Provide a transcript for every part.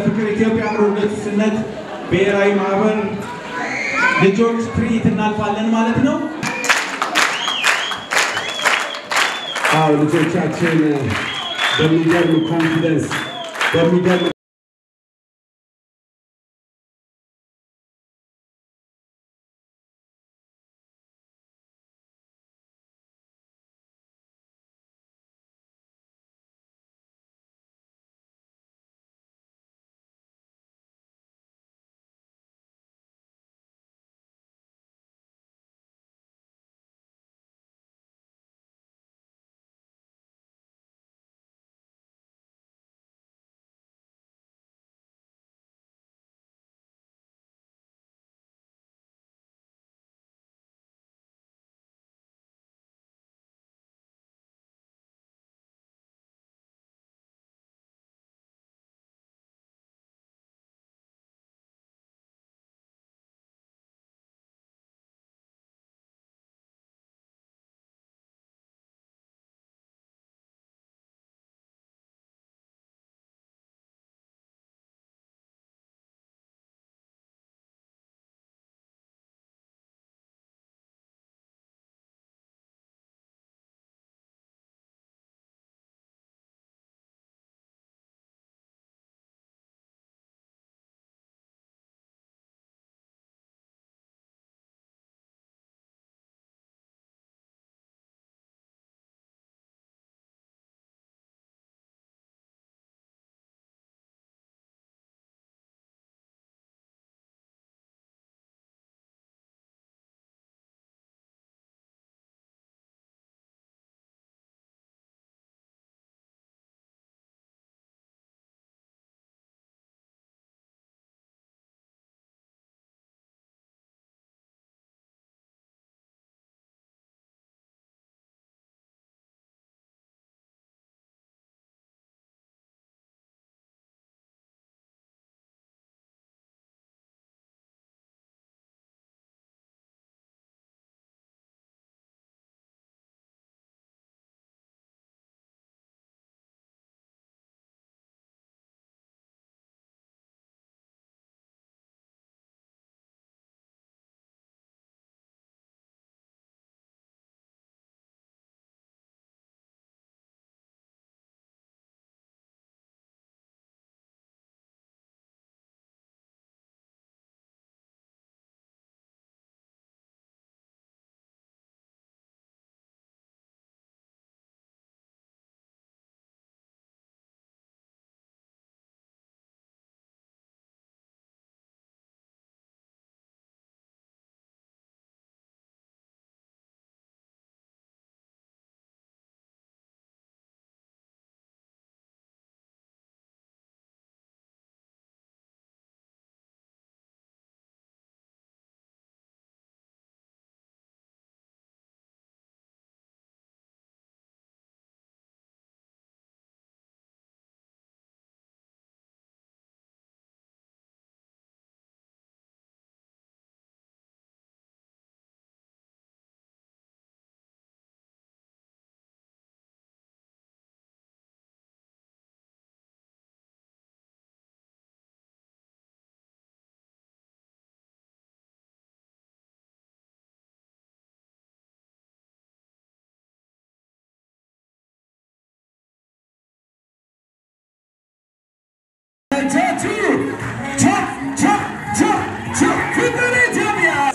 ፍቅር ኢትዮጵያ ፕሮጀክት ስነት ብሔራዊ ማህበር ልጆች ትርኢት እናልፋለን ማለት ነው። አዎ ልጆቻችን በሚገርም ኮንፊደንስ በሚገርም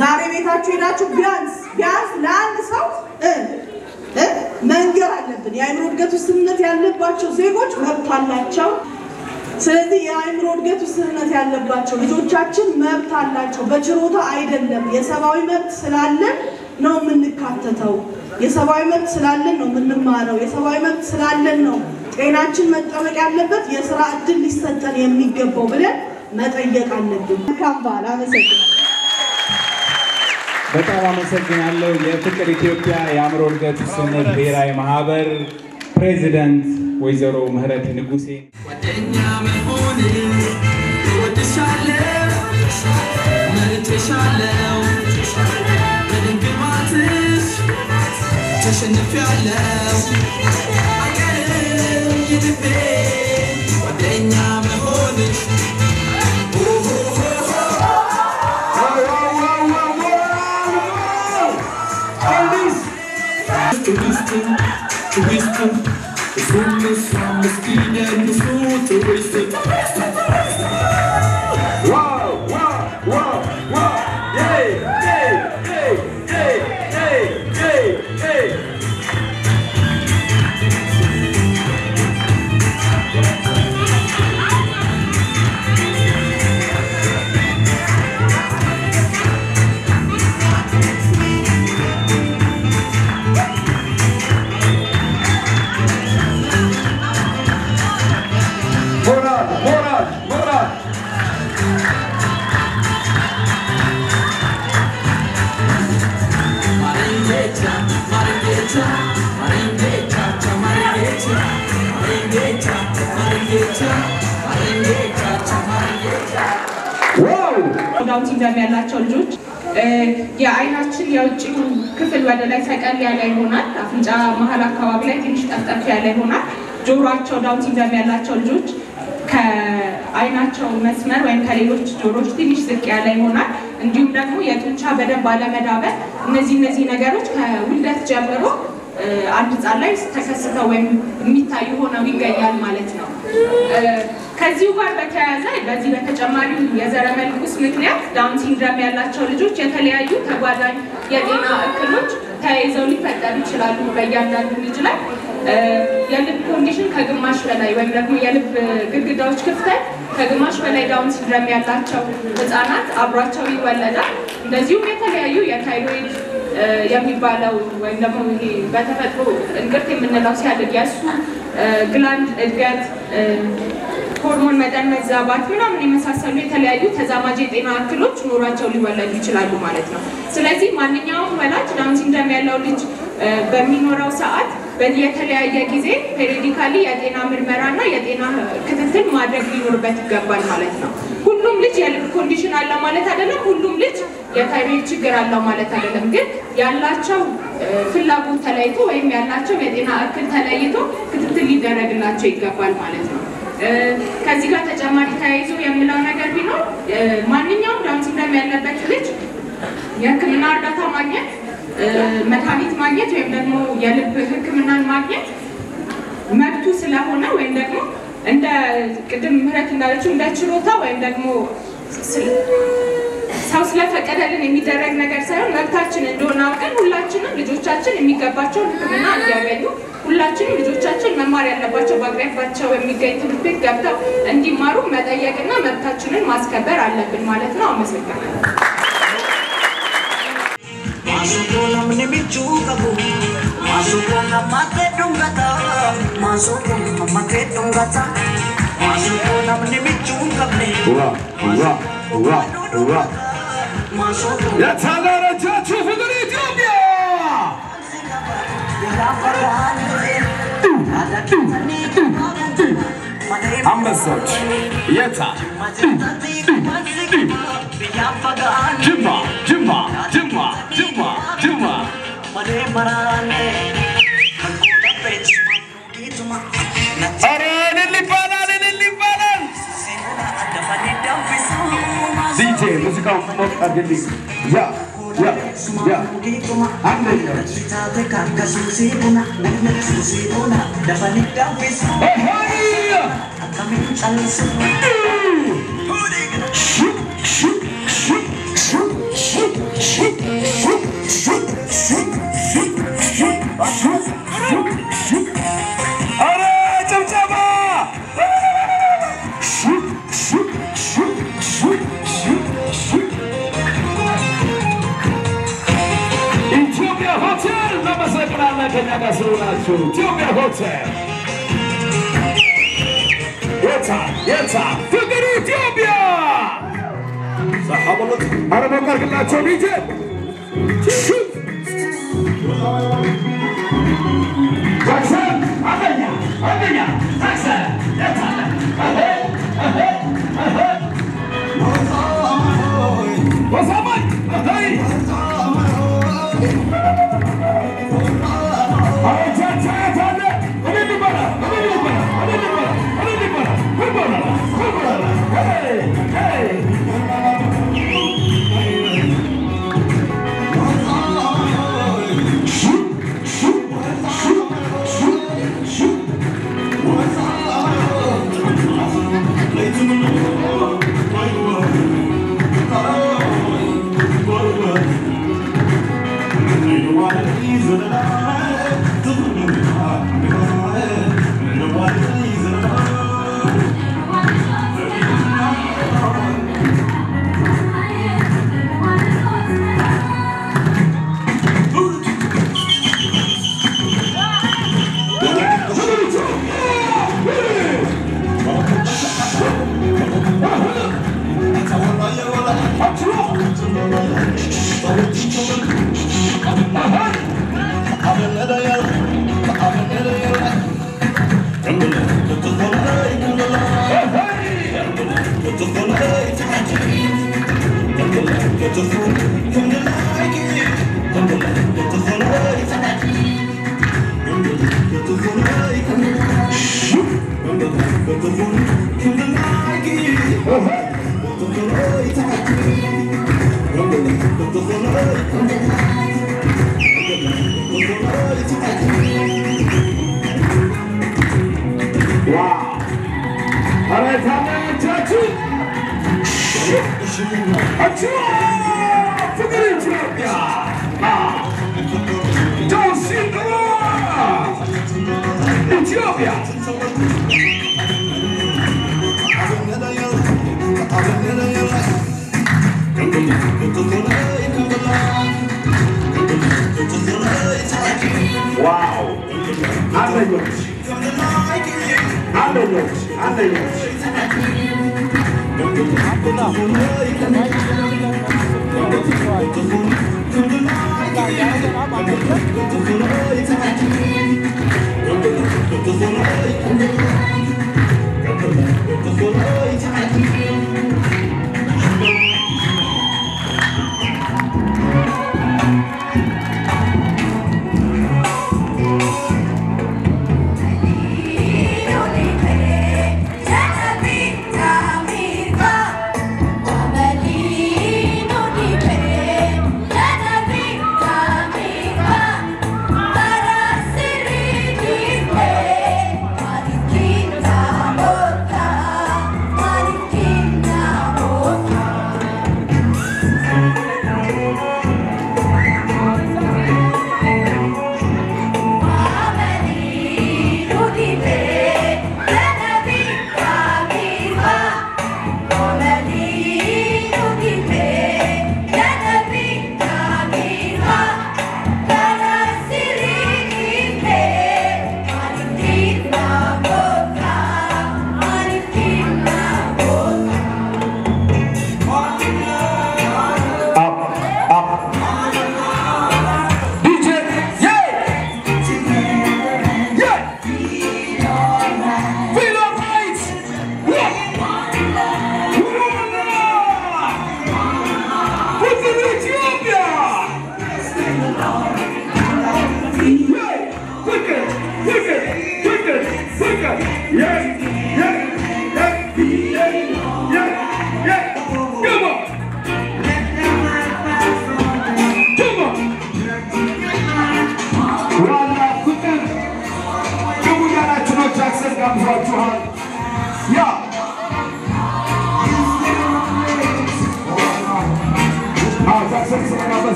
ዛሬ ቤታችሁ ሄዳችሁ ቢያንስ ለአንድ ሰው መንገር አለብን። የአእምሮ እድገት ውስንነት ያለባቸው ዜጎች መብት አላቸው። ስለዚህ የአእምሮ እድገት ውስንነት ያለባቸው ልጆቻችን መብት አላቸው። በችሮታ አይደለም። የሰብአዊ መብት ስላለን ነው የምንካተተው። የሰብአዊ መብት ስላለን ነው የምንማረው። የሰብአዊ መብት ስላለን ነው ጤናችን መጠበቅ ያለበት። የሥራ እድል ሊሰጠን የሚገባው ብለን መጠየቅ አለብን። ካምባላ መሰግናለሁ። በጣም አመሰግናለሁ። የፍቅር ኢትዮጵያ የአእምሮ እድገት ውስንነት ብሔራዊ ማህበር ፕሬዚዳንት ወይዘሮ ምህረት ንጉሴ ወደኛ መሆን ወድሻለሁ መርጬሻለሁ በድንግማትሽ ተሸንፌያለሁ አይቀርም ይልቤ ወደኛ መሆንሽ ዳውን ሲንድሮም ያላቸው ልጆች የአይናችን የውጭው ክፍል ወደ ላይ ሰቀል ያለ ይሆናል አፍንጫ መሃል አካባቢ ላይ ትንሽ ጠፍጠፍ ያለ ይሆናል ጆሮአቸው ዳውን ሲንድሮም ያላቸው ልጆች ከአይናቸው መስመር ወይም ከሌሎች ጆሮች ትንሽ ዝቅ ያለ ይሆናል እንዲሁም ደግሞ የጡንቻ በደንብ አለመዳበር እነዚህ ነገሮች ከውልደት ጀምሮ አንድ ህፃን ላይ ተከስተው ወይም የሚታዩ ሆነው ይገኛል ማለት ነው ከዚሁ ጋር በተያያዘ በዚህ በተጨማሪ የዘረመል ቁስ ምክንያት ዳውን ሲንድሮም ያላቸው ልጆች የተለያዩ ተጓዳኝ የጤና እክሎች ተያይዘው ሊፈጠሩ ይችላሉ በእያንዳንዱ ልጅ ላይ የልብ ኮንዲሽን ከግማሽ በላይ ወይም ደግሞ የልብ ግድግዳዎች ክፍተት ከግማሽ በላይ ዳውን ሲንድሮም ያላቸው ህፃናት አብሯቸው ይወለዳል እንደዚሁም የተለያዩ የታይሮይድ የሚባለው ወይም ደግሞ ይሄ በተፈጥሮ እንቅርት የምንለው ሲያድግ ያሱ ግላንድ እድገት ሆርሞን መጠን መዛባት ምናምን የመሳሰሉ የተለያዩ ተዛማጅ የጤና እክሎች ኑሯቸው ሊወለዱ ይችላሉ ማለት ነው ስለዚህ ማንኛውም ወላጅ ዳውን ሲንድሮም ያለው ልጅ በሚኖረው ሰዓት በየተለያየ ጊዜ ፔሪዲካሊ የጤና ምርመራና የጤና ክትትል ማድረግ ሊኖርበት ይገባል ማለት ነው ሁሉም ልጅ የልብ ኮንዲሽን አለው ማለት አይደለም ሁሉም ልጅ የታይሮይድ ችግር አለው ማለት አይደለም ግን ያላቸው ፍላጎት ተለይቶ ወይም ያላቸው የጤና እክል ተለይቶ ክትትል ሊደረግላቸው ይገባል ማለት ነው ከዚህ ጋር ተጨማሪ ተያይዞ የምለው ነገር ቢኖር ማንኛውም ዳውን ሲንድሮም ያለበት ልጅ የህክምና እርዳታ ማግኘት መድኃኒት ማግኘት ወይም ደግሞ የልብ ህክምናን ማግኘት መብቱ ስለሆነ ወይም ደግሞ እንደ ቅድም ምህረት እንዳለችው እንደ ችሮታ ወይም ደግሞ ሰው ስለፈቀደልን የሚደረግ ነገር ሳይሆን መብታችን እንደሆነ አውቀን ሁላችንም ልጆቻችን የሚገባቸውን ህክምና እንዲያገኙ ሁላችንም ልጆቻችን መማር ያለባቸው በአቅራቢያቸው የሚገኝ ትምህርት ቤት ገብተው እንዲማሩ መጠየቅና መብታችንን ማስከበር አለብን ማለት ነው አመሰግናለሁ Masukona mnemichu kabu Masukona makedungata Masukona makedungata Masukona mnemichu kabu Ura Yatalana Jachu for the Ethiopia Ambassador Yeta Jumma DJ musical adili ya Ethiopia Hotel. Yeta, Figure Ethiopia. Sahabalut, Arabakar Kalacho DJ. Jackson, Adanya, Jackson, Yeta, What's up, Mike?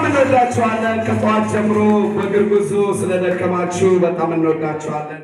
እንወዳችኋለን። ከጧት ጀምሮ በእግር ጉዞ ስለደከማችሁ በጣም እንወዳችኋለን።